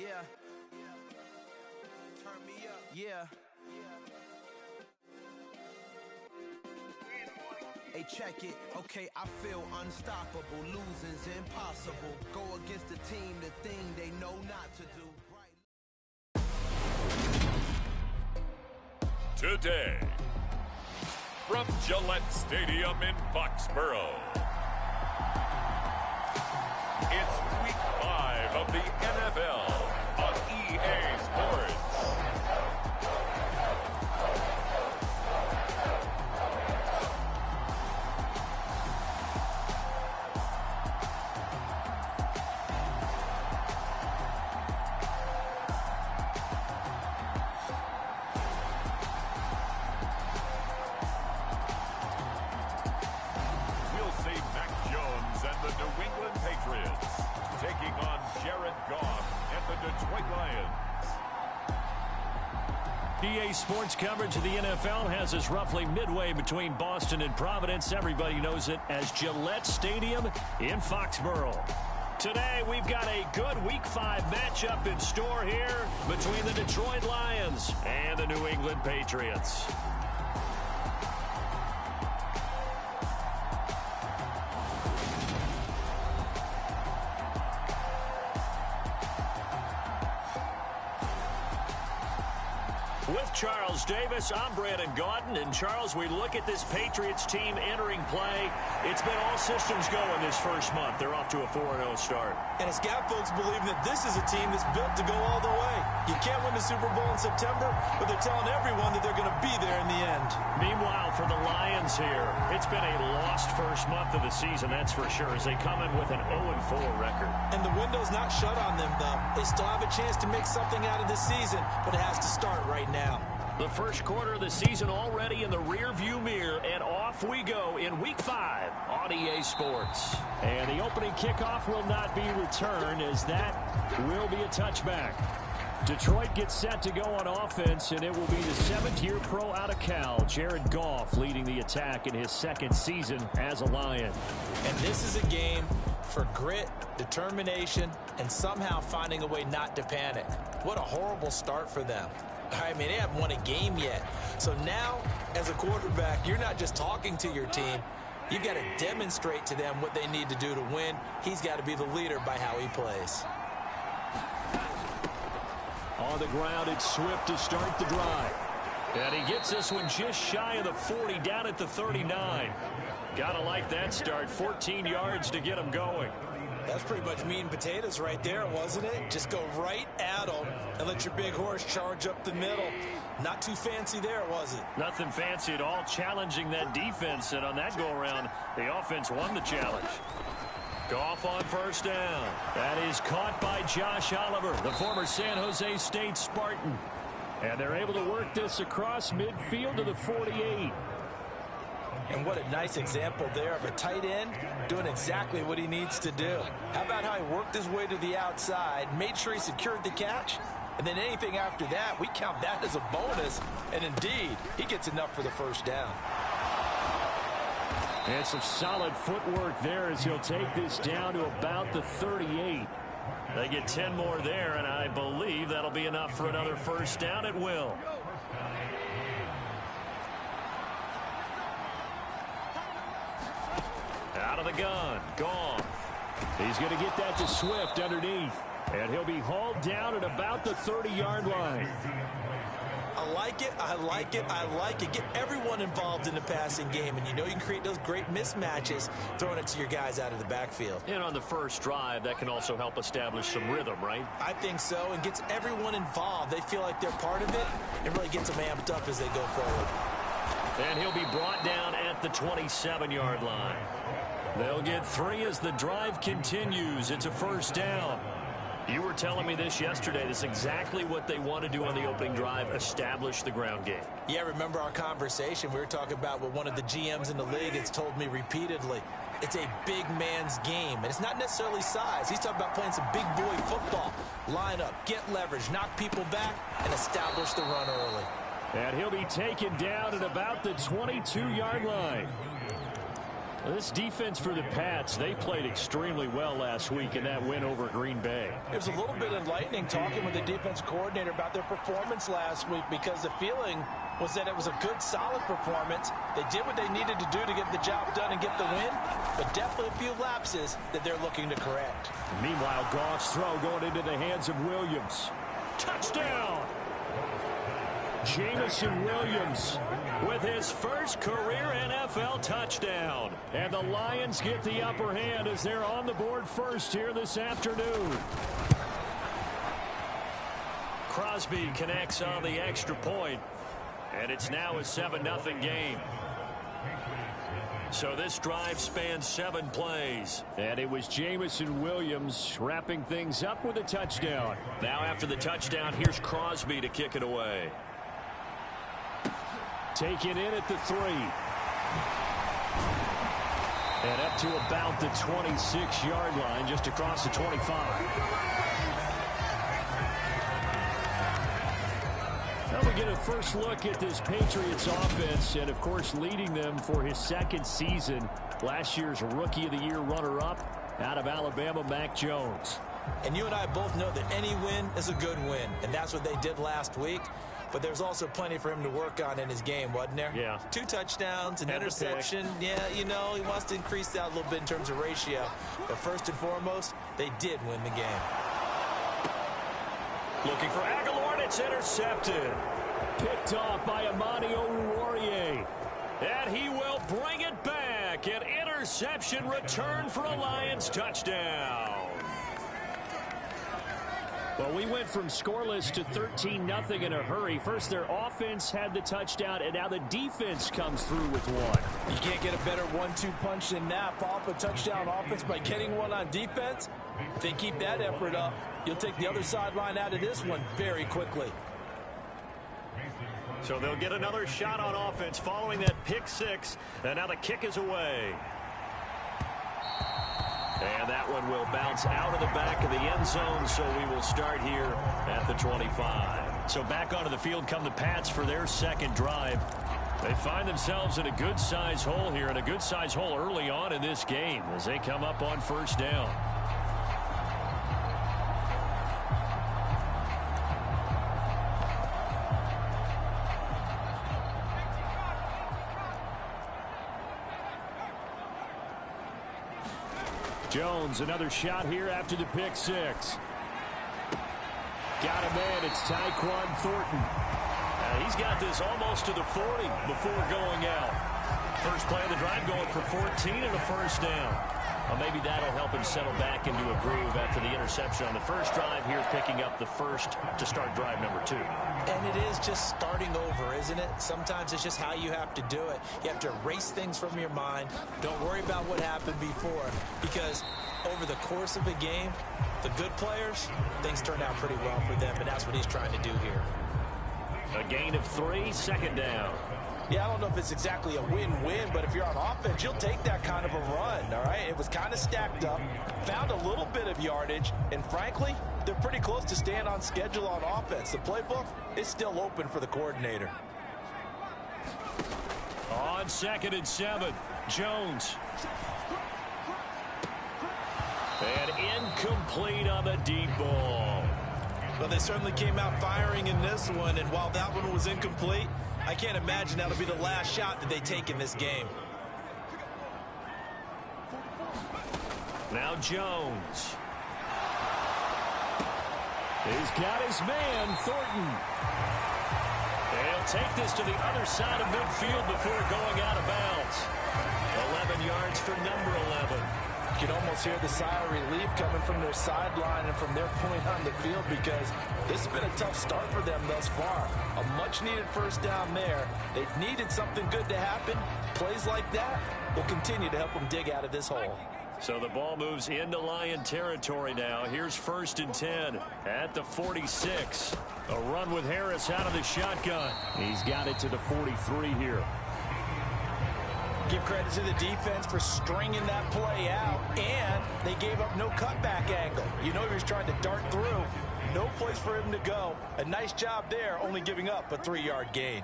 Yeah. Turn me up. Yeah. Hey, check it. Okay, I feel unstoppable. Losing's impossible. Go against the team, the thing they know not to do. Today, from Gillette Stadium in Foxborough, it's Week 5 of the NFL on EA Sports. EA Sports coverage of the NFL has us roughly midway between Boston and Providence. Everybody knows it as Gillette Stadium in Foxborough. Today, we've got a good Week 5 matchup in store here between the Detroit Lions and the New England Patriots. With Charles Davis, I'm Brandon Gaudin. And Charles, we look at this Patriots team entering play. It's been all systems going this first month. They're off to a 4-0 start. And it's got folks believing that this is a team that's built to go all the way. You can't win the Super Bowl in September, but they're telling everyone that they're going to be there in the end. Meanwhile, for the Lions here, it's been a lost first month of the season, that's for sure, as they come in with an 0-4 record. And the window's not shut on them, though. They still have a chance to make something out of this season, but it has to start right now. The first quarter of the season already in the rear-view mirror, and off we go in Week 5 on EA Sports. And the opening kickoff will not be returned, as that will be a touchback. Detroit gets set to go on offense, and it will be the 7th-year pro out of Cal, Jared Goff, leading the attack in his second season as a Lion. And this is a game for grit, determination, and somehow finding a way not to panic. What a horrible start for them. I mean, they haven't won a game yet. So now, as a quarterback, you're not just talking to your team. You've got to demonstrate to them what they need to do to win. He's got to be the leader by how he plays. On the ground, it's Swift to start the drive. And he gets this one just shy of the 40, down at the 39. Gotta like that start. 14 yards to get him going. That's pretty much meat and potatoes right there, wasn't it? Just go right at them and let your big horse charge up the middle. Not too fancy there, was it? Nothing fancy at all, challenging that defense. And on that go-around, the offense won the challenge. Goff on first down. That is caught by Josh Oliver, the former San Jose State Spartan. And they're able to work this across midfield to the 48. And what a nice example there of a tight end doing exactly what he needs to do. How about how he worked his way to the outside, made sure he secured the catch, and then anything after that, we count that as a bonus. And indeed, he gets enough for the first down. And some solid footwork there as he'll take this down to about the 38. They get 10 more there, and I believe that'll be enough for another first down. It will. Out of the gun, Goff. He's going to get that to Swift underneath. And he'll be hauled down at about the 30-yard line. I like it, I like it, I like it. Get everyone involved in the passing game. And you know you can create those great mismatches throwing it to your guys out of the backfield. And on the first drive, that can also help establish some rhythm, right? I think so, and gets everyone involved. They feel like they're part of it, and really gets them amped up as they go forward. And he'll be brought down at the 27-yard line. They'll get 3 as the drive continues. It's a first down. You were telling me this yesterday. This is exactly what they want to do on the opening drive, establish the ground game. Yeah, remember our conversation? We were talking about what one of the GMs in the league has told me repeatedly. It's a big man's game, and it's not necessarily size. He's talking about playing some big boy football. Line up, get leverage, knock people back, and establish the run early. And he'll be taken down at about the 22-yard line. This defense for the Pats, they played extremely well last week in that win over Green Bay. It was a little bit enlightening talking with the defense coordinator about their performance last week, because the feeling was that it was a good, solid performance. They did what they needed to do to get the job done and get the win, but definitely a few lapses that they're looking to correct. Meanwhile, Goff's throw going into the hands of Williams. Touchdown! Jamison Williams with his first career NFL touchdown. And the Lions get the upper hand as they're on the board first here this afternoon. Crosby connects on the extra point, and it's now a 7-0 game. So this drive spans 7 plays. And it was Jamison Williams wrapping things up with a touchdown. Now after the touchdown, here's Crosby to kick it away. Taken in at the 3. And up to about the 26-yard line, just across the 25. Now we get a first look at this Patriots offense, and of course leading them for his second season. Last year's Rookie of the Year runner-up out of Alabama, Mac Jones. And you and I both know that any win is a good win, and that's what they did last week. But there's also plenty for him to work on in his game, wasn't there? Yeah. 2 touchdowns, an interception. Yeah, you know, he wants to increase that a little bit in terms of ratio. But first and foremost, they did win the game. Looking for Aguilar, and it's intercepted. Picked off by Amani Oruwariye. And he will bring it back. An interception return for a Lions touchdown. Well, we went from scoreless to 13-0 in a hurry. First, their offense had the touchdown, and now the defense comes through with one. You can't get a better 1-2 punch than that. Pop a touchdown offense by getting one on defense. If they keep that effort up, you'll take the other sideline out of this one very quickly. So they'll get another shot on offense following that pick 6, and now the kick is away. And that one will bounce out of the back of the end zone, so we will start here at the 25. So back onto the field come the Pats for their second drive. They find themselves in a good-sized hole here, and a good-sized hole early on in this game as they come up on first down. Jones, another shot here after the pick 6. Got him in. It's Tyquan Thornton. He's got this almost to the 40 before going out. First play of the drive going for 14 and a first down. Well, maybe that'll help him settle back into a groove after the interception on the first drive here, picking up the first to start drive number 2. And it is just starting over, isn't it? Sometimes it's just how you have to do it. You have to erase things from your mind. Don't worry about what happened before, because over the course of a game, the good players, things turn out pretty well for them, and that's what he's trying to do here. A gain of 3, second down. Yeah, I don't know if it's exactly a win-win, but if you're on offense, you'll take that kind of a run, all right? It was kind of stacked up, found a little bit of yardage, and frankly, they're pretty close to staying on schedule on offense. The playbook is still open for the coordinator. On 2nd and 7, Jones. And incomplete on the deep ball. Well, they certainly came out firing in this one, and while that one was incomplete, I can't imagine that'll be the last shot that they take in this game. Now Jones. He's got his man, Thornton. He'll take this to the other side of midfield before going out of bounds. 11 yards for number 11. You can almost hear the sigh of relief coming from their sideline and from their point on the field, because this has been a tough start for them thus far. A much-needed first down there. They've needed something good to happen. Plays like that will continue to help them dig out of this hole. So the ball moves into Lion territory now. Here's 1st and 10 at the 46. A run with Harris out of the shotgun. He's got it to the 43 here. Give credit to the defense for stringing that play out, and they gave up no cutback angle. You know he was trying to dart through. No place for him to go. A nice job there, only giving up a 3-yard gain.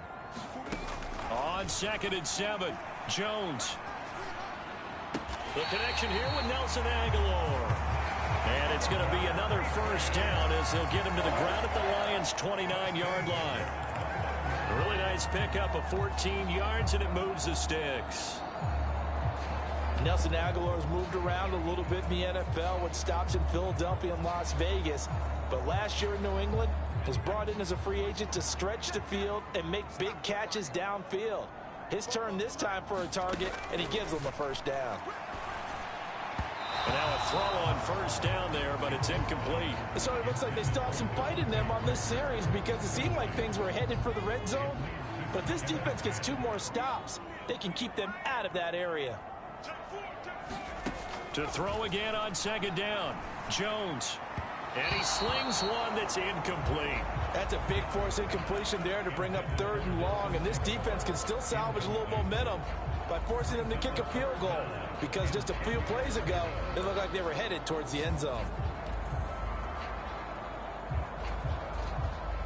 On 2nd and 7, Jones. The connection here with Nelson Aguilar. And it's going to be another first down as they'll get him to the ground at the Lions' 29-yard line. A really nice pickup of 14 yards, and it moves the sticks. Nelson Aguilar's moved around a little bit in the NFL with stops in Philadelphia and Las Vegas. But last year in New England was brought in as a free agent to stretch the field and make big catches downfield. His turn this time for a target, and he gives them a first down. And now a throw on first down there, but it's incomplete. So it looks like they still have some fight in them on this series because it seemed like things were headed for the red zone. But if this defense gets 2 more stops, they can keep them out of that area. To throw again on second down, Jones. And he slings one that's incomplete. That's a big force incompletion there to bring up 3rd and long. And this defense can still salvage a little momentum by forcing them to kick a field goal. Because just a few plays ago, it looked like they were headed towards the end zone.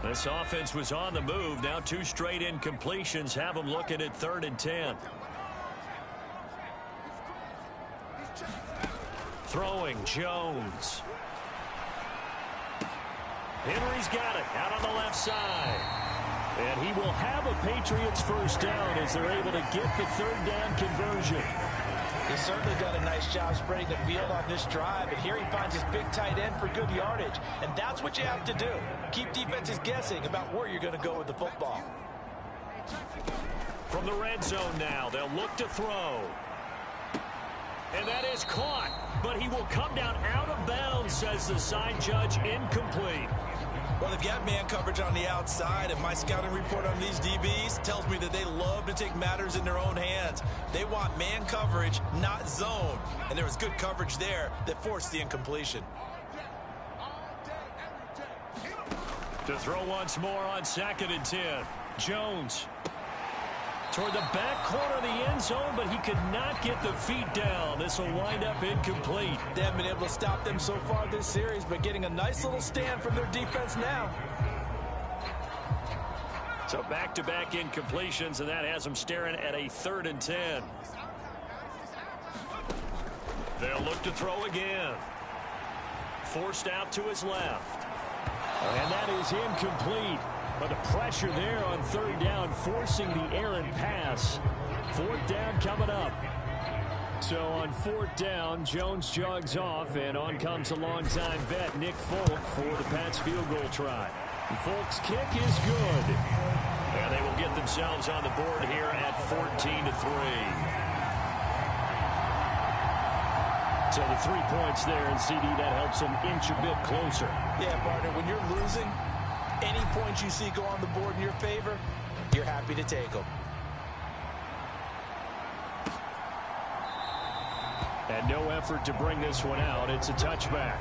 This offense was on the move. Now 2 straight incompletions have them looking at 3rd and 10. Throwing, Jones. Henry's got it out on the left side. And he will have a Patriots first down as they're able to get the 3rd down conversion. He's certainly done a nice job spreading the field on this drive. And here he finds his big tight end for good yardage. And that's what you have to do. Keep defenses guessing about where you're going to go with the football. From the red zone now, they'll look to throw. And that is caught. But he will come down out of bounds, says the side judge, incomplete. Well, they've got man coverage on the outside, and my scouting report on these DBs tells me that they love to take matters in their own hands. They want man coverage, not zone. And there was good coverage there that forced the incompletion. To throw once more on 2nd and 10. Jones. Toward the back corner of the end zone, but he could not get the feet down. This will wind up incomplete. They haven't been able to stop them so far this series, but getting a nice little stand from their defense now. So back-to-back incompletions, and that has them staring at a 3rd and 10. They'll look to throw again. Forced out to his left. And that is incomplete. But the pressure there on 3rd down, forcing the errant pass. 4th down coming up. So on 4th down, Jones jogs off, and on comes a longtime vet, Nick Folk, for the Pats field goal try. And Folk's kick is good. And they will get themselves on the board here at 14-3. So the 3 points there, and CD, that helps them inch a bit closer. Yeah, partner, when you're losing, any points you see go on the board in your favor, you're happy to take them. And no effort to bring this one out. It's a touchback.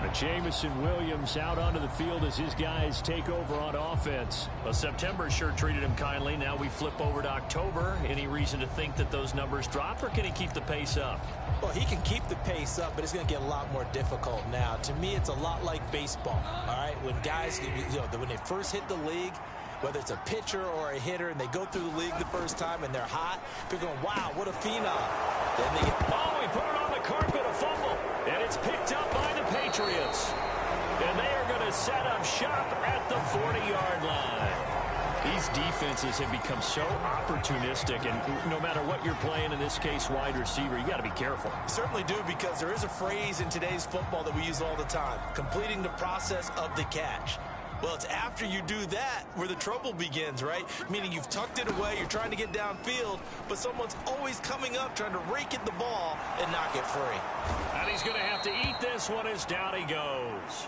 But Jamison Williams out onto the field as his guys take over on offense. Well, September sure treated him kindly. Now we flip over to October. Any reason to think that those numbers drop, or can he keep the pace up? Well, he can keep the pace up, but it's going to get a lot more difficult now. To me, it's a lot like baseball, all right? When guys, when they first hit the league, whether it's a pitcher or a hitter, and they go through the league the first time and they're hot, they're going, wow, what a phenom. Then they get, he put it on the carpet, a fumble, and it's picked up by the Patriots. And they are going to set up shop at the 40-yard line. These defenses have become so opportunistic, and no matter what you're playing, in this case wide receiver, you got to be careful. Certainly do, because there is a phrase in today's football that we use all the time, completing the process of the catch. Well, it's after you do that where the trouble begins, right? Meaning you've tucked it away, you're trying to get downfield, but someone's always coming up trying to rake at the ball and knock it free. And he's going to have to eat this one as down he goes.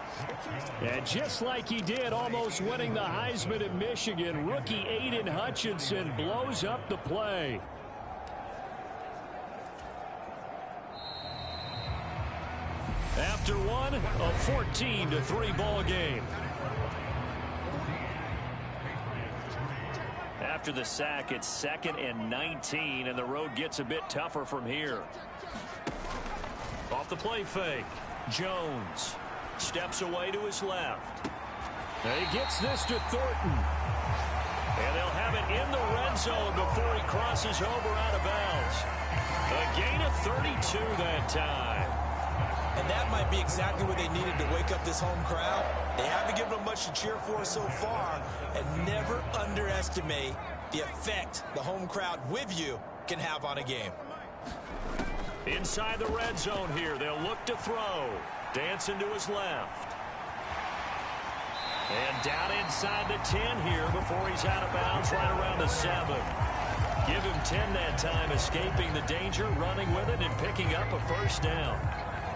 And just like he did, almost winning the Heisman at Michigan, rookie Aiden Hutchinson blows up the play. After one, a 14-3 ball game. After the sack, it's 2nd and 19, and the road gets a bit tougher from here. Off the play fake, Jones steps away to his left. And he gets this to Thornton. And they'll have it in the red zone before he crosses over out of bounds. A gain of 32 that time. And that might be exactly what they needed to wake up this home crowd. They haven't given them much to cheer for so far, and never underestimate the effect the home crowd with you can have on a game. Inside the red zone here, they'll look to throw. Dancing to his left. And down inside the 10 here before he's out of bounds right around the 7. Give him 10 that time, escaping the danger, running with it, and picking up a first down.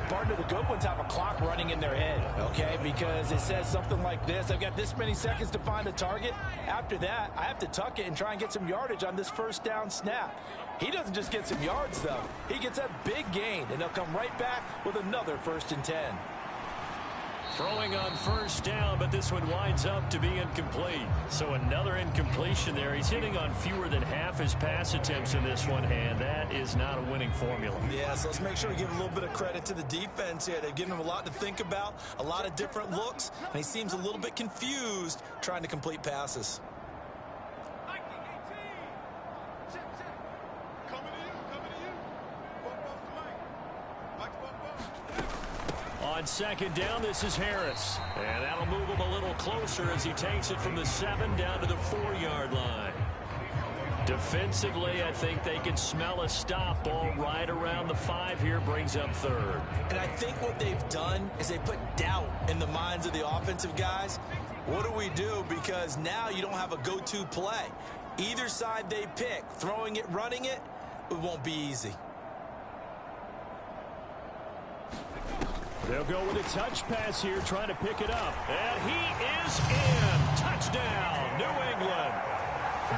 Partner, the good ones have a clock running in their head, okay? Because it says something like this: I've got this many seconds to find the target. After that, I have to tuck it and try and get some yardage on this first down snap. He doesn't just get some yards, though. He gets a big gain, and they'll come right back with another 1st and 10. Throwing on first down, but this one winds up to be incomplete. So another incompletion there. He's hitting on fewer than half his pass attempts in this one, and that is not a winning formula. Yeah, so let's make sure we give a little bit of credit to the defense here. They've given him a lot to think about, a lot of different looks, and he seems a little bit confused trying to complete passes. On second down, this is Harris. And that'll move him a little closer as he takes it from the 7 down to the 4-yard line. Defensively, I think they can smell a stop ball right around the 5 here, brings up 3rd. And I think what they've done is they put doubt in the minds of the offensive guys. What do we do? Because now you don't have a go-to play. Either side they pick, throwing it, running it, it won't be easy. They'll go with a touch pass here, trying to pick it up. And he is in. Touchdown, New England.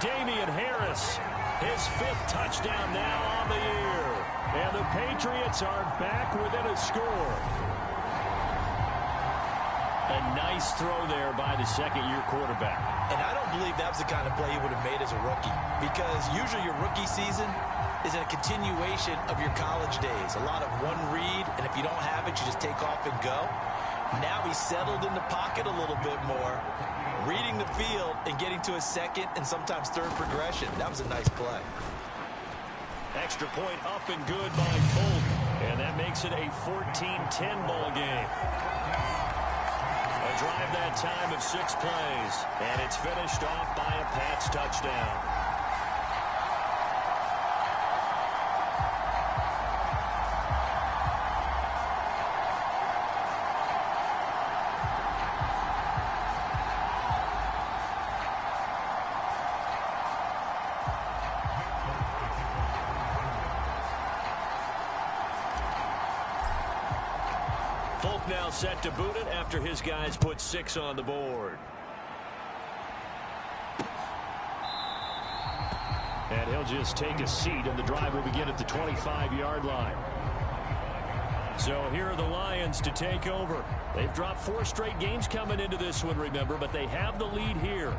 Damian Harris, his 5th touchdown now on the year. And the Patriots are back within a score. A nice throw there by the second-year quarterback. And I don't believe that was the kind of play he would have made as a rookie, because usually your rookie season is a continuation of your college days. A lot of one read, and if you don't have it, you just take off and go. Now he's settled in the pocket a little bit more, reading the field and getting to a 2nd and sometimes 3rd progression. That was a nice play. Extra point up and good by Folk, and that makes it a 14-10 ball game. A drive that time of 6 plays, and it's finished off by a Pats touchdown. Folk now set to boot it after his guys put 6 on the board. And he'll just take a seat, and the drive will begin at the 25-yard line. So here are the Lions to take over. They've dropped 4 straight games coming into this one, remember, but they have the lead here.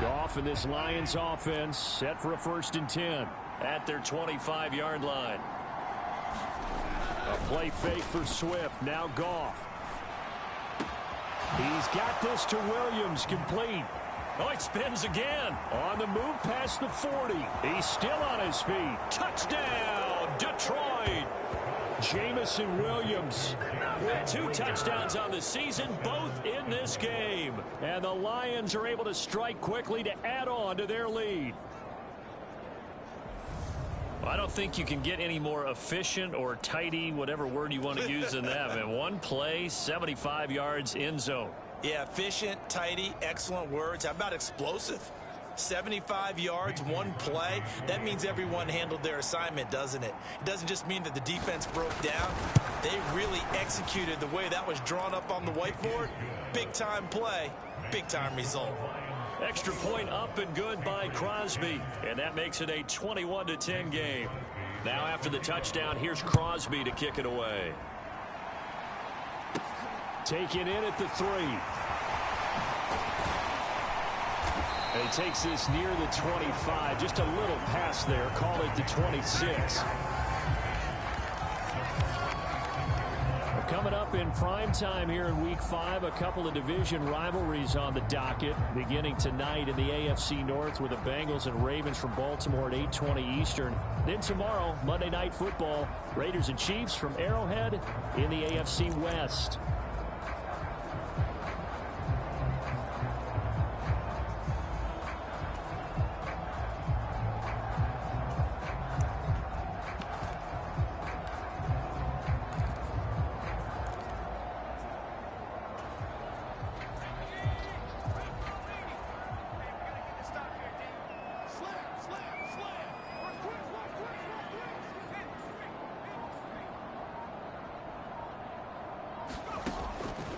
Goff and this Lions offense set for a 1st and 10 at their 25-yard line. A play fake for Swift. Now Goff. He's got this to Williams, complete. Oh, it spins again. On the move past the 40. He's still on his feet. Touchdown, Detroit. Jamison Williams with 2 touchdowns on the season, both in this game. And the Lions are able to strike quickly to add on to their lead. I don't think you can get any more efficient or tidy, whatever word you want to use in that. I mean, 1 play, 75 yards, end zone. Yeah, efficient, tidy, excellent words. How about explosive? 75 yards, 1 play. That means everyone handled their assignment, doesn't it? It doesn't just mean that the defense broke down. They really executed the way that was drawn up on the whiteboard. Big-time play, big-time result. Extra point up and good by Crosby, and that makes it a 21-10 game. Now after the touchdown, here's Crosby to kick it away. Taken in at the 3. And he takes this near the 25. Just a little pass there. Call it the 26. Coming up in prime time here in Week 5. A couple of division rivalries on the docket beginning tonight in the AFC North with the Bengals and Ravens from Baltimore at 8:20 Eastern. Then tomorrow, Monday Night Football, Raiders and Chiefs from Arrowhead in the AFC West.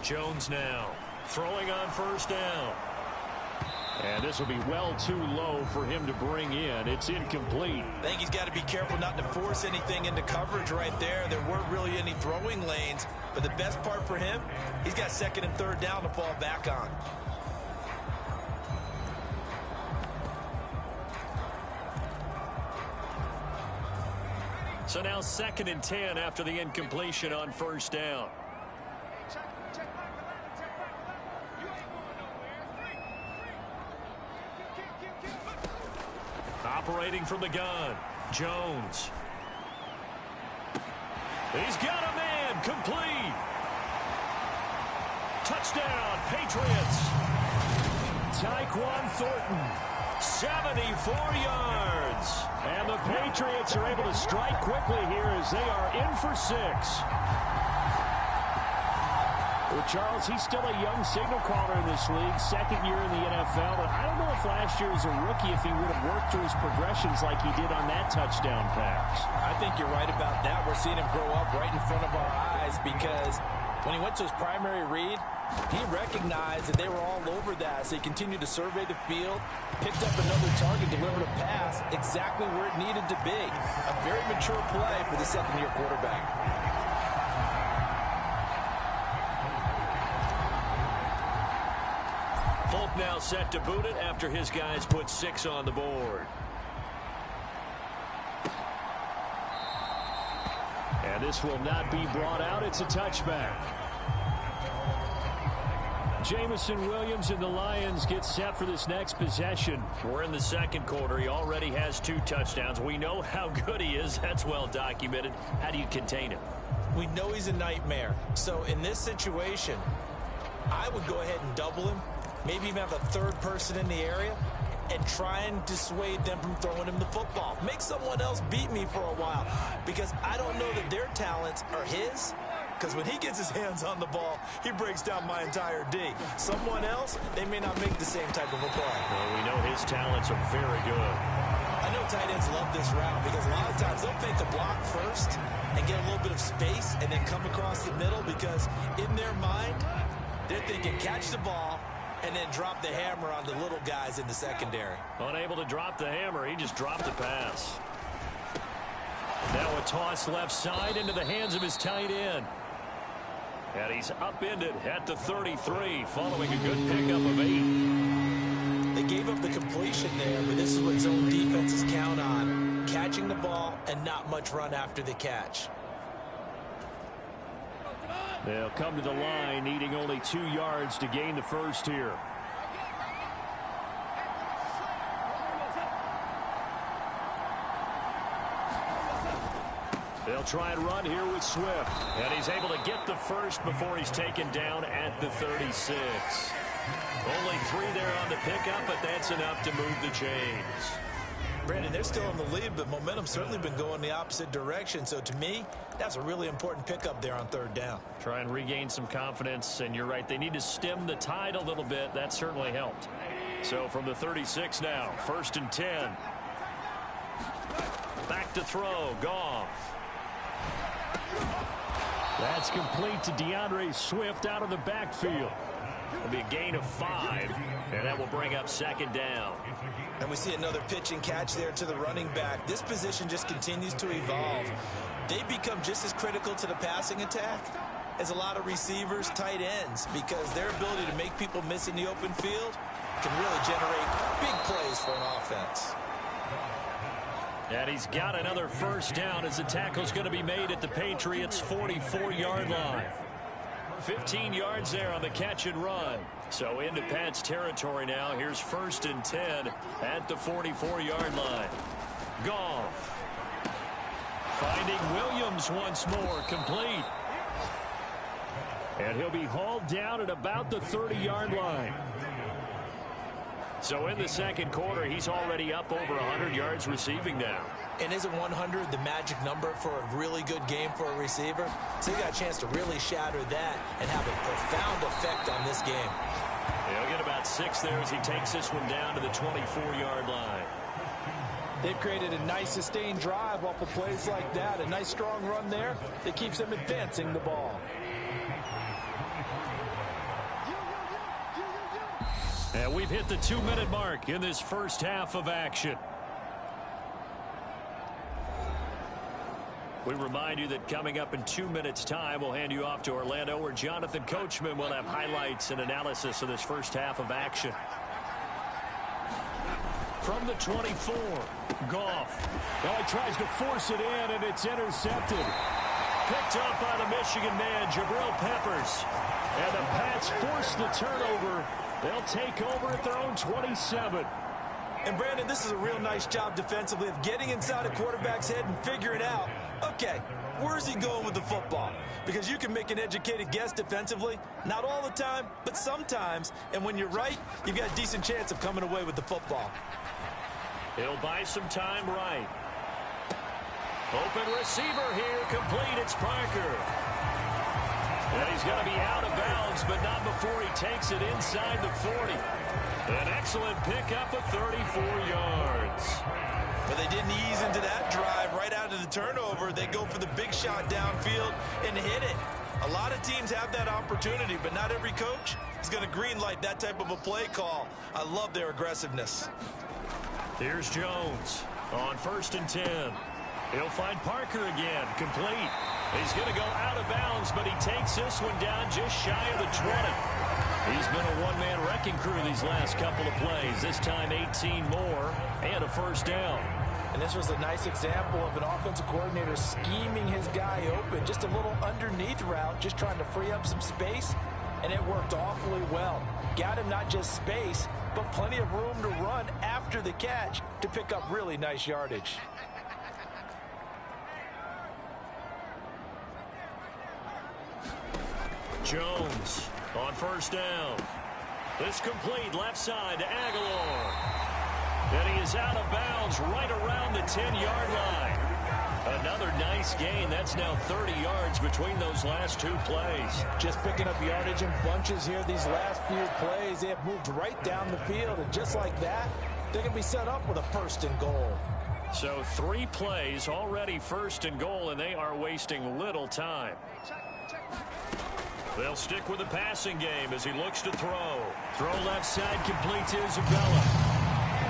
Jones now throwing on first down. And this will be well too low for him to bring in. It's incomplete. I think he's got to be careful not to force anything into coverage right there. There weren't really any throwing lanes. But the best part for him, he's got second and third down to fall back on. So now 2nd and 10 after the incompletion on first down. Operating from the gun, Jones. He's got a man, complete. Touchdown, Patriots. Tyquan Thornton, 74 yards. And the Patriots are able to strike quickly here as they are in for 6. Well, Charles, he's still a young signal caller in this league, second year in the NFL. But I don't know if last year as a rookie if he would have worked through his progressions like he did on that touchdown pass. I think you're right about that. We're seeing him grow up right in front of our eyes because when he went to his primary read, he recognized that they were all over that. So he continued to survey the field, picked up another target, delivered a pass exactly where it needed to be. A very mature play for the second-year quarterback. Folk now set to boot it after his guys put 6 on the board. And this will not be brought out. It's a touchback. Jamison Williams and the Lions get set for this next possession. We're in the second quarter. He already has 2 touchdowns. We know how good he is. That's well documented. How do you contain him? We know he's a nightmare. So in this situation, I would go ahead and double him. Maybe even have a third person in the area and try and dissuade them from throwing him the football. Make someone else beat me for a while because I don't know that their talents are his. Because when he gets his hands on the ball, he breaks down my entire D. Someone else, they may not make the same type of a play. Well, we know his talents are very good. I know tight ends love this route because a lot of times they'll fake the block first and get a little bit of space and then come across the middle because in their mind, they're thinking catch the ball and then drop the hammer on the little guys in the secondary. Unable to drop the hammer, he just dropped the pass. Now a toss left side into the hands of his tight end. And he's upended at the 33 following a good pickup of 8. They gave up the completion there, but this is what zone defenses count on. Catching the ball and not much run after the catch. They'll come to the line needing only 2 yards to gain the first here. They'll try and run here with Swift. And he's able to get the first before he's taken down at the 36. Only 3 there on the pickup, but that's enough to move the chains. Brandon, they're still in the lead, but momentum's certainly been going the opposite direction. So to me, that's a really important pickup there on third down. Try and regain some confidence, and you're right. They need to stem the tide a little bit. That certainly helped. So from the 36 now, 1st and 10. Back to throw, Goff. That's complete to DeAndre Swift out of the backfield. It'll be a gain of 5, and that will bring up 2nd down. And we see another pitch and catch there to the running back. This position just continues to evolve. They become just as critical to the passing attack as a lot of receivers, tight ends, because their ability to make people miss in the open field can really generate big plays for an offense. And he's got another first down as the tackle's going to be made at the Patriots' 44-yard line. 15 yards there on the catch and run. So into Pat's territory now. Here's 1st and 10 at the 44-yard line. Goff. Finding Williams once more, complete. And he'll be hauled down at about the 30-yard line. So in the second quarter, he's already up over 100 yards receiving now. And isn't 100 the magic number for a really good game for a receiver? So he got a chance to really shatter that and have a profound effect on this game. He'll get about 6 there as he takes this one down to the 24-yard line. They've created a nice sustained drive off of plays like that. A nice strong run there that keeps them advancing the ball. And we've hit the 2-minute mark in this first half of action. We remind you that coming up in 2 minutes' time, we'll hand you off to Orlando, where Jonathan Coachman will have highlights and analysis of this first half of action. From the 24, Goff. Well, he tries to force it in, and it's intercepted. Picked up by the Michigan man, Jabril Peppers. And the Pats force the turnover. They'll take over at their own 27. And, Brandon, this is a real nice job defensively of getting inside a quarterback's head and figuring out, okay, where's he going with the football? Because you can make an educated guess defensively, not all the time, but sometimes. And when you're right, you've got a decent chance of coming away with the football. He'll buy some time right. Open receiver here, complete. It's Parker. And he's going to be out of bounds, but not before he takes it inside the 40. An excellent pickup of 34 yards. But they didn't ease into that drive right out of the turnover. They go for the big shot downfield and hit it. A lot of teams have that opportunity, but not every coach is going to greenlight that type of a play call. I love their aggressiveness. Here's Jones on 1st and 10. He'll find Parker again, complete. He's going to go out of bounds, but he takes this one down just shy of the 20. He's been a one-man wrecking crew these last couple of plays. This time 18 more and a first down. And this was a nice example of an offensive coordinator scheming his guy open. Just a little underneath route, just trying to free up some space, and it worked awfully well. Got him not just space, but plenty of room to run after the catch to pick up really nice yardage. Jones on 1st down. This complete left side to Aguilar. And he is out of bounds right around the 10-yard line. Another nice gain. That's now 30 yards between those last 2 plays. Just picking up yardage in bunches here these last few plays. They have moved right down the field, and just like that, they can be set up with a 1st and goal. So 3 plays already 1st and goal, and they are wasting little time. They'll stick with the passing game as he looks to throw. Throw left side, complete to Isabella.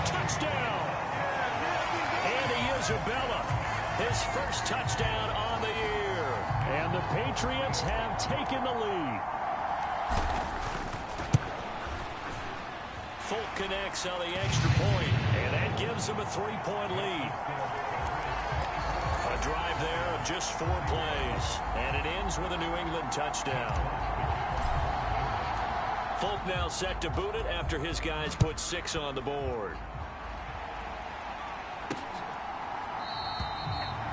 Touchdown! Andy Isabella, his first touchdown on the year. And the Patriots have taken the lead. Folk connects on the extra point, and that gives them a 3-point lead. A drive there of just 4 plays, and it ends with a New England touchdown. Folk now set to boot it after his guys put 6 on the board.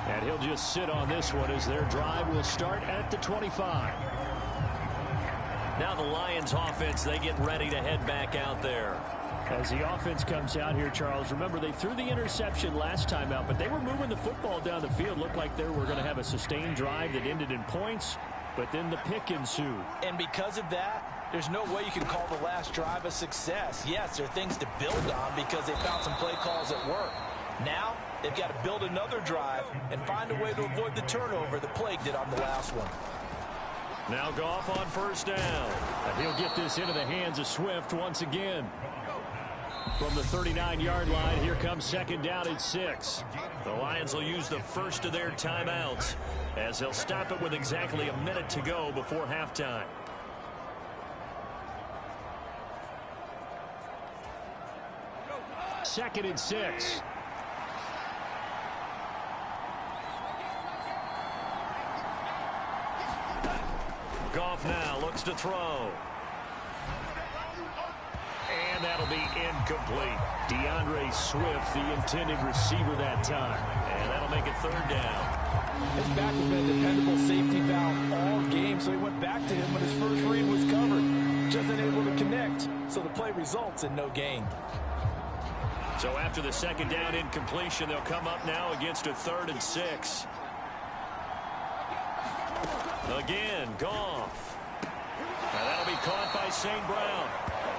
And he'll just sit on this one as their drive will start at the 25. Now the Lions offense, they get ready to head back out there. As the offense comes out here, Charles, remember they threw the interception last time out, but they were moving the football down the field. Looked like they were going to have a sustained drive that ended in points, but then the pick ensued. And because of that, there's no way you can call the last drive a success. Yes, there are things to build on because they found some play calls that work. Now, they've got to build another drive and find a way to avoid the turnover that plagued it on the last one. Now Goff on 1st down. And he'll get this into the hands of Swift once again. From the 39-yard line, here comes 2nd down and 6. The Lions will use the first of their timeouts as they'll stop it with exactly a minute to go before halftime. Second and 6. Goff now looking to throw. And that'll be incomplete. DeAndre Swift, the intended receiver that time. And that'll make it third down. His back has been a dependable safety valve all game, so he went back to him when his first read was covered. Just unable to connect, so the play results in no gain. So after the second down incompletion, they'll come up now against a 3rd and 6. Again, Goff. Now that'll be caught by St. Brown.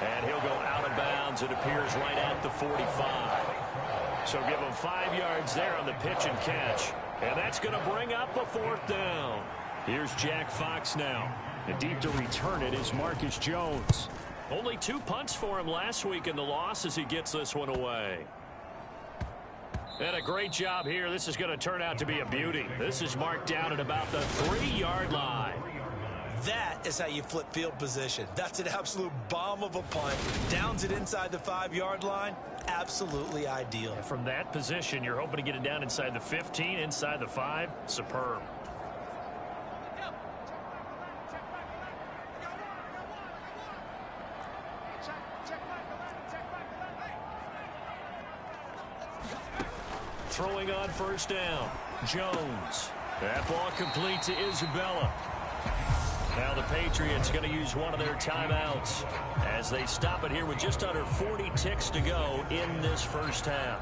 And he'll go out of bounds. It appears right at the 45. So give him 5 yards there on the pitch and catch. And that's going to bring up a 4th down. Here's Jack Fox now. And deep to return it is Marcus Jones. Only 2 punts for him last week in the loss as he gets this one away. And a great job here. This is going to turn out to be a beauty. This is marked down at about the 3-yard line. That is how you flip field position. That's an absolute bomb of a punt. Downs it inside the 5-yard line. Absolutely ideal. From that position, you're hoping to get it down inside the 15, inside the 5. Superb. Throwing on first down. Jones. That ball complete to Isabella. Now the Patriots going to use one of their timeouts as they stop it here with just under 40 ticks to go in this first half.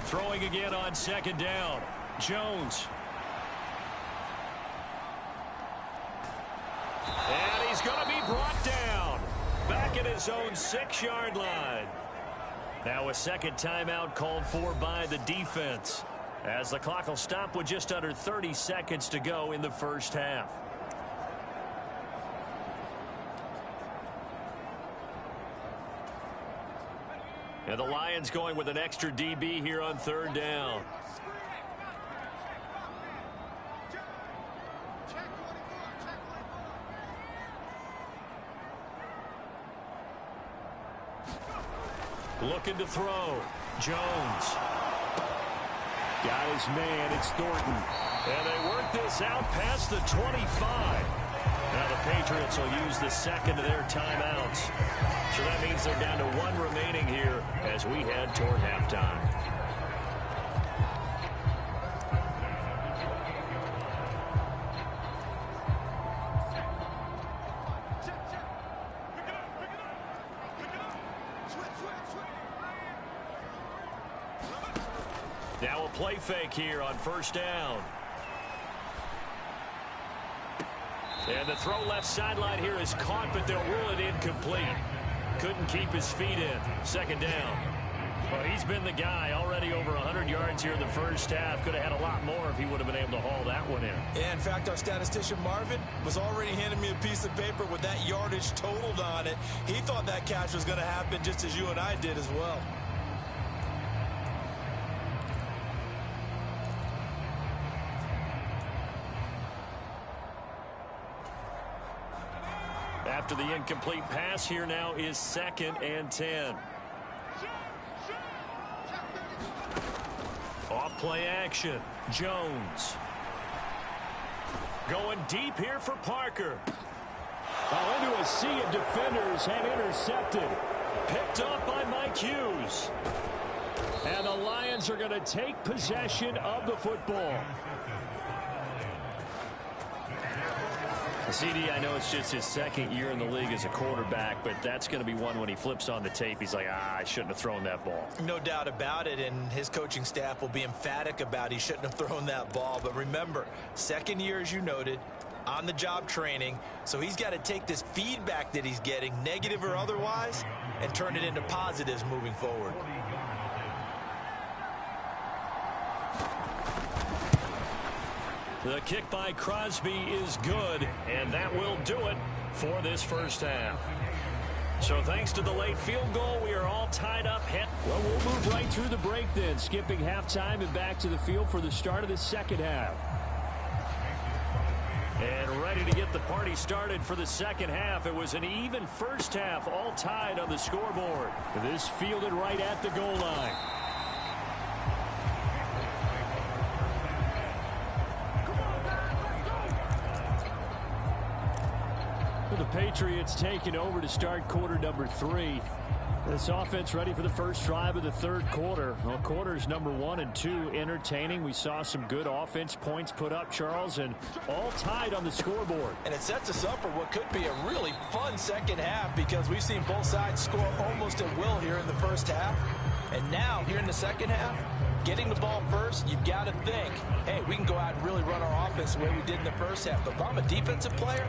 Throwing again on second down. Jones. And he's going to be brought down. Back at his own 6-yard line. Now a second timeout called for by the defense, as the clock will stop with just under 30 seconds to go in the first half. And the Lions going with an extra DB here on third down. Looking to throw. Jones. Got his man. It's Thornton. And they work this out past the 25. Now the Patriots will use the second of their timeouts. So that means they're down to 1 remaining here as we head toward halftime. Now a play fake here on first down. And the throw left sideline here is caught, but they'll rule it incomplete. Couldn't keep his feet in. Second down. Well, he's been the guy already over 100 yards here in the first half. Could have had a lot more if he would have been able to haul that one in. Yeah, in fact, our statistician Marvin was already handing me a piece of paper with that yardage totaled on it. He thought that catch was going to happen just as you and I did as well. After the incomplete pass, here now is 2nd and 10. Off play action. Jones. Going deep here for Parker. Into a sea of defenders and intercepted. Picked up by Mike Hughes. And the Lions are going to take possession of the football. CD, I know it's just his 2nd year in the league as a quarterback, but that's going to be one when he flips on the tape. He's like, I shouldn't have thrown that ball. No doubt about it, and his coaching staff will be emphatic about he shouldn't have thrown that ball. But remember, 2nd year, as you noted, on-the-job training, so he's got to take this feedback that he's getting, negative or otherwise, and turn it into positives moving forward. The kick by Crosby is good, and that will do it for this first half. So thanks to the late field goal, we are all tied up. Well, we'll move right through the break then, skipping halftime and back to the field for the start of the second half. And ready to get the party started for the second half. It was an even first half, all tied on the scoreboard. This fielded right at the goal line. The Patriots taking over to start quarter number 3. This offense ready for the first drive of the third quarter. Well, quarters number 1 and 2 entertaining. We saw some good offense points put up, Charles, and all tied on the scoreboard. And it sets us up for what could be a really fun second half because we've seen both sides score almost at will here in the first half. And now, here in the second half, getting the ball first, you've got to think, hey, we can go out and really run our offense the way we did in the first half. But if I'm a defensive player,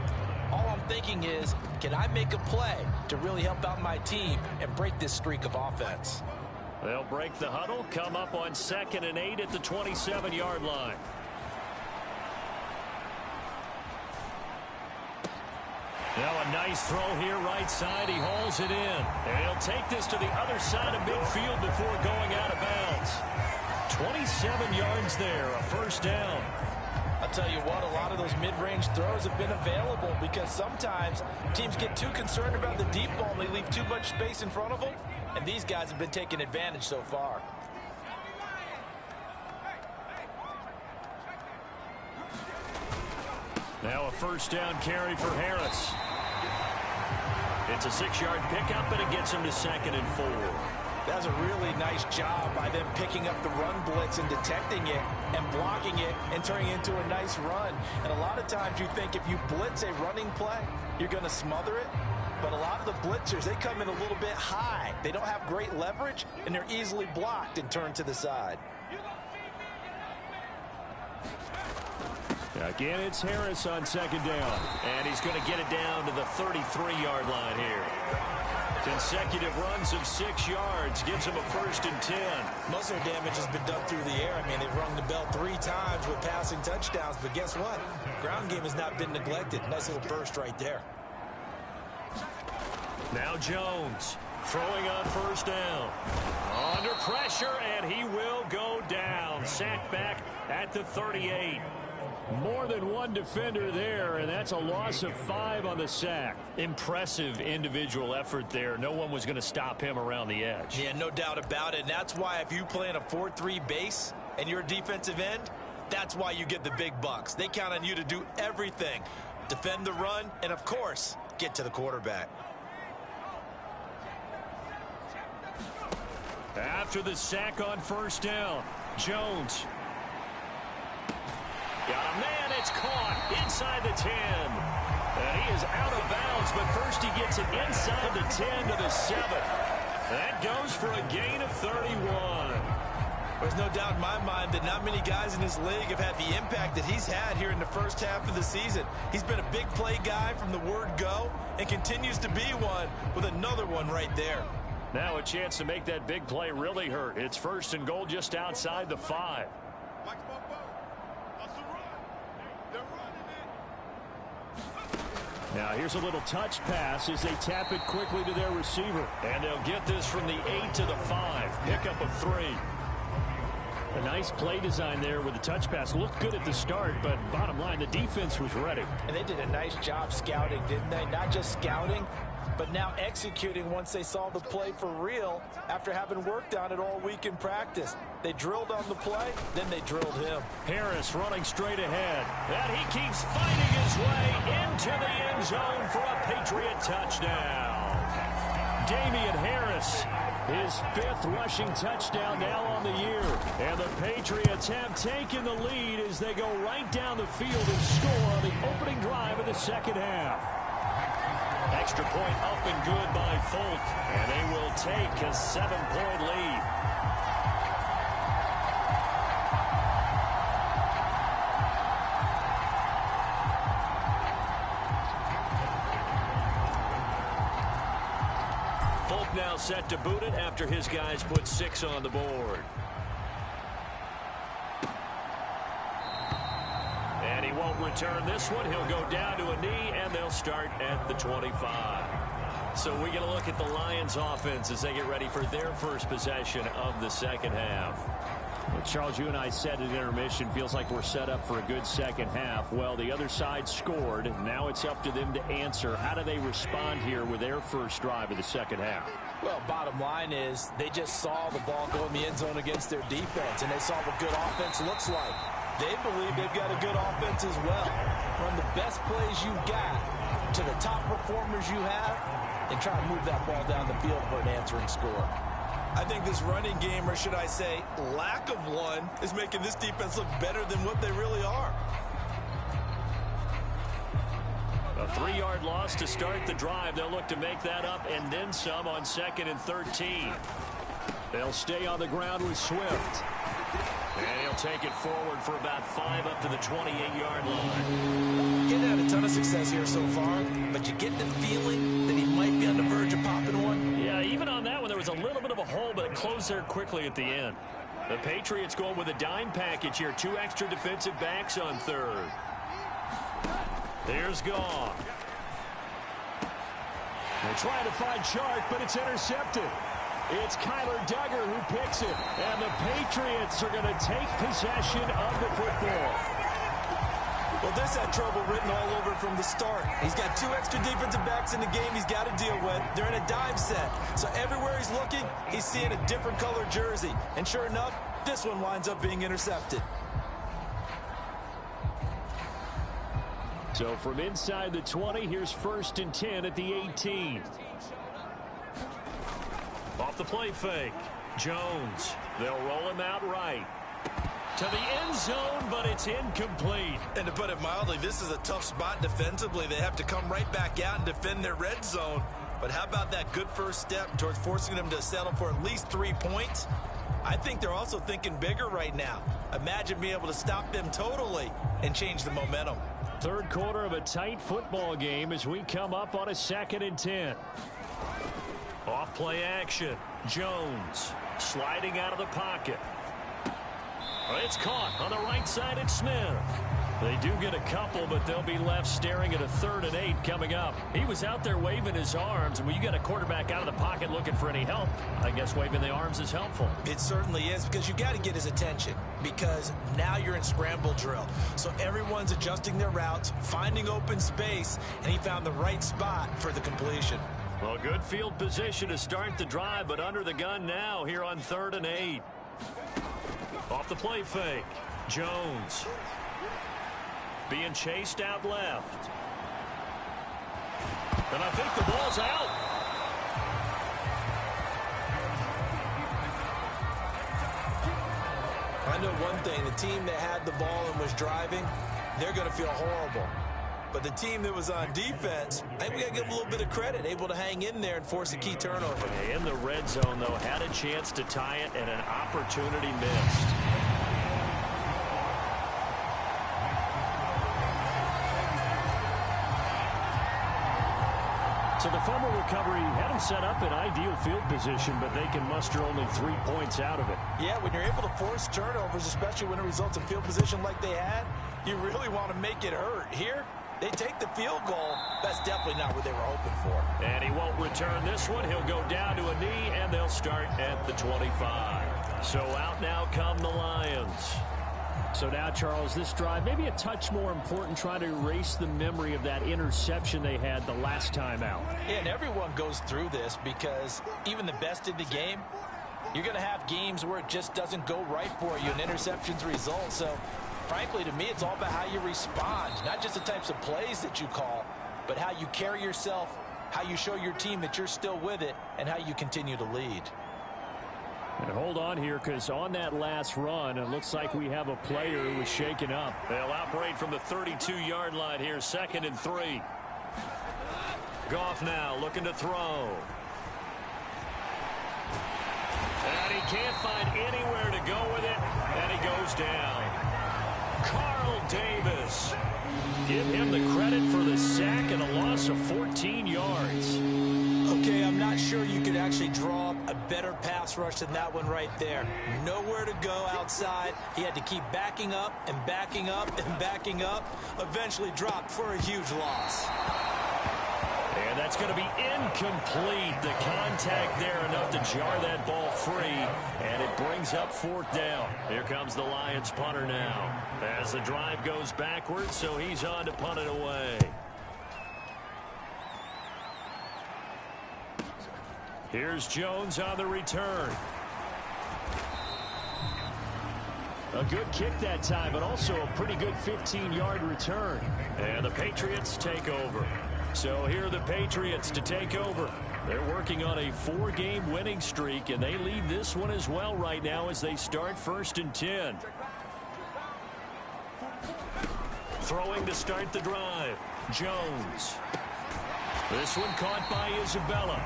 all I'm thinking is, can I make a play to really help out my team and break this streak of offense? They'll break the huddle, come up on 2nd and 8 at the 27-yard line. Now a nice throw here right side. He hauls it in. And he'll take this to the other side of midfield before going out of bounds. 27 yards there, a first down. I'll tell you what, a lot of those mid-range throws have been available because sometimes teams get too concerned about the deep ball and they leave too much space in front of them, and these guys have been taking advantage so far. Now a first down carry for Harris. It's a 6-yard pickup, and it gets him to 2nd and 4. That's a really nice job by them picking up the run blitz and detecting it and blocking it and turning it into a nice run. And a lot of times you think if you blitz a running play, you're going to smother it. But a lot of the blitzers, they come in a little bit high. They don't have great leverage, and they're easily blocked and turned to the side. Again, it's Harris on 2nd down. And he's going to get it down to the 33-yard line here. Consecutive runs of 6 yards gives him a 1st and 10. Most of their damage has been done through the air. I mean, they've rung the bell 3 times with passing touchdowns, but guess what? Ground game has not been neglected. Nice little burst right there. Now Jones throwing on first down. Under pressure, and he will go down. Sacked back at the 38. More than one defender there, and that's a loss of 5 on the sack. Impressive individual effort there. No one was going to stop him around the edge. Yeah, no doubt about it. And that's why if you play in a 4-3 base and you're a defensive end, that's why you get the big bucks. They count on you to do everything. Defend the run, and of course, get to the quarterback. After the sack on first down, Jones. Got a man, it's caught inside the 10. And he is out of bounds, but first he gets it inside the 10 to the 7. That goes for a gain of 31. There's no doubt in my mind that not many guys in this league have had the impact that he's had here in the first half of the season. He's been a big play guy from the word go and continues to be one with another one right there. Now a chance to make that big play really hurt. It's 1st and goal just outside the 5. Now here's a little touch pass as they tap it quickly to their receiver. And they'll get this from the 8 to the 5. Pickup of 3. A nice play design there with the touch pass. Looked good at the start, but bottom line, the defense was ready. And they did a nice job scouting, didn't they? Not just scouting, but now executing once they saw the play for real after having worked on it all week in practice. They drilled on the play, then they drilled him. Harris running straight ahead. And he keeps fighting his way into the end zone for a Patriot touchdown. Damian Harris, his 5th rushing touchdown now on the year. And the Patriots have taken the lead as they go right down the field and score on the opening drive of the second half. Extra point up and good by Folk, and they will take a 7-point lead. Folk now set to boot it after his guys put 6 on the board. And he won't return this one. He'll go down to a knee, and they'll start at the 25. So we get a look at the Lions offense as they get ready for their first possession of the second half. Well, Charles, you and I said at intermission, feels like we're set up for a good second half. Well, the other side scored. Now it's up to them to answer. How do they respond here with their first drive of the second half? Well, bottom line is they just saw the ball go in the end zone against their defense, and they saw what good offense looks like. They believe they've got a good offense as well. Run the best plays you got to the top performers you have and try to move that ball down the field for an answering score. I think this running game, or should I say lack of one, is making this defense look better than what they really are. A 3-yard loss to start the drive. They'll look to make that up and then some on 2nd and 13. They'll stay on the ground with Swift. And he'll take it forward for about 5 up to the 28-yard line. He's had a ton of success here so far, but you get the feeling that he might be on the verge of popping one. Yeah, even on that one, there was a little bit of a hole, but it closed there quickly at the end. The Patriots going with a dime package here. 2 extra defensive backs on 3rd. Here's Goff. They're trying to find Chark, but it's intercepted. It's Kyler Duggar who picks it, and the Patriots are going to take possession of the football. Well, this had trouble written all over from the start. He's got 2 extra defensive backs in the game he's got to deal with. They're in a dime set. So everywhere he's looking, he's seeing a different color jersey. And sure enough, this one winds up being intercepted. So from inside the 20, here's 1st and 10 at the 18. Off the play fake. Jones. They'll roll him out right. To the end zone, but it's incomplete. And to put it mildly, this is a tough spot defensively. They have to come right back out and defend their red zone. But how about that good first step towards forcing them to settle for at least 3 points? I think they're also thinking bigger right now. Imagine being able to stop them totally and change the momentum. 3rd quarter of a tight football game as we come up on a 2nd and 10. Off play action. Jones sliding out of the pocket. It's caught on the right side at Smith. They do get a couple, but they'll be left staring at a 3rd and 8 coming up. He was out there waving his arms, and when you get a quarterback out of the pocket looking for any help, I guess waving the arms is helpful. It certainly is, because you got to get his attention, because now you're in scramble drill. So everyone's adjusting their routes, finding open space, and he found the right spot for the completion. Well, good field position to start the drive, but under the gun now here on 3rd and 8. Off the play fake. Jones being chased out left. And I think the ball's out. I know one thing. The team that had the ball and was driving, they're going to feel horrible. But the team that was on defense, I think we got to give them a little bit of credit, able to hang in there and force a key turnover. In the red zone, though, had a chance to tie it and an opportunity missed. So the fumble recovery had them set up in ideal field position, but they can muster only 3 points out of it. Yeah, when you're able to force turnovers, especially when it results in field position like they had, you really want to make it hurt. Here, they take the field goal. That's definitely not what they were hoping for. And he won't return this one. He'll go down to a knee, and they'll start at the 25. So out now come the Lions. So now, Charles, this drive maybe a touch more important, trying to erase the memory of that interception they had the last time out. Yeah, and everyone goes through this because even the best in the game, you're going to have games where it just doesn't go right for you and interceptions result. So, frankly, to me, it's all about how you respond, not just the types of plays that you call, but how you carry yourself, how you show your team that you're still with it, and how you continue to lead. And hold on here, because on that last run, it looks like we have a player who was shaken up. They'll operate from the 32-yard line here, 2nd and 3. Goff now looking to throw. And he can't find anywhere to go with it, and he goes down. Carl Davis. Give him the credit for the sack and a loss of 14 yards. Okay, I'm not sure you could actually draw up a better pass rush than that one right there. Nowhere to go outside. He had to keep backing up and backing up and backing up. Eventually dropped for a huge loss. And That's going to be incomplete. The contact there enough to jar that ball free, and it brings up 4th down. Here comes the Lions punter now as the drive goes backwards, so he's on to punt it away. Here's Jones on the return. A good kick that time, but also a pretty good 15-yard return. And the Patriots take over. So here are the Patriots to take over. They're working on a 4-game winning streak, and they lead this one as well right now as they start 1st and 10. Throwing to start the drive. Jones. This one caught by Isabella.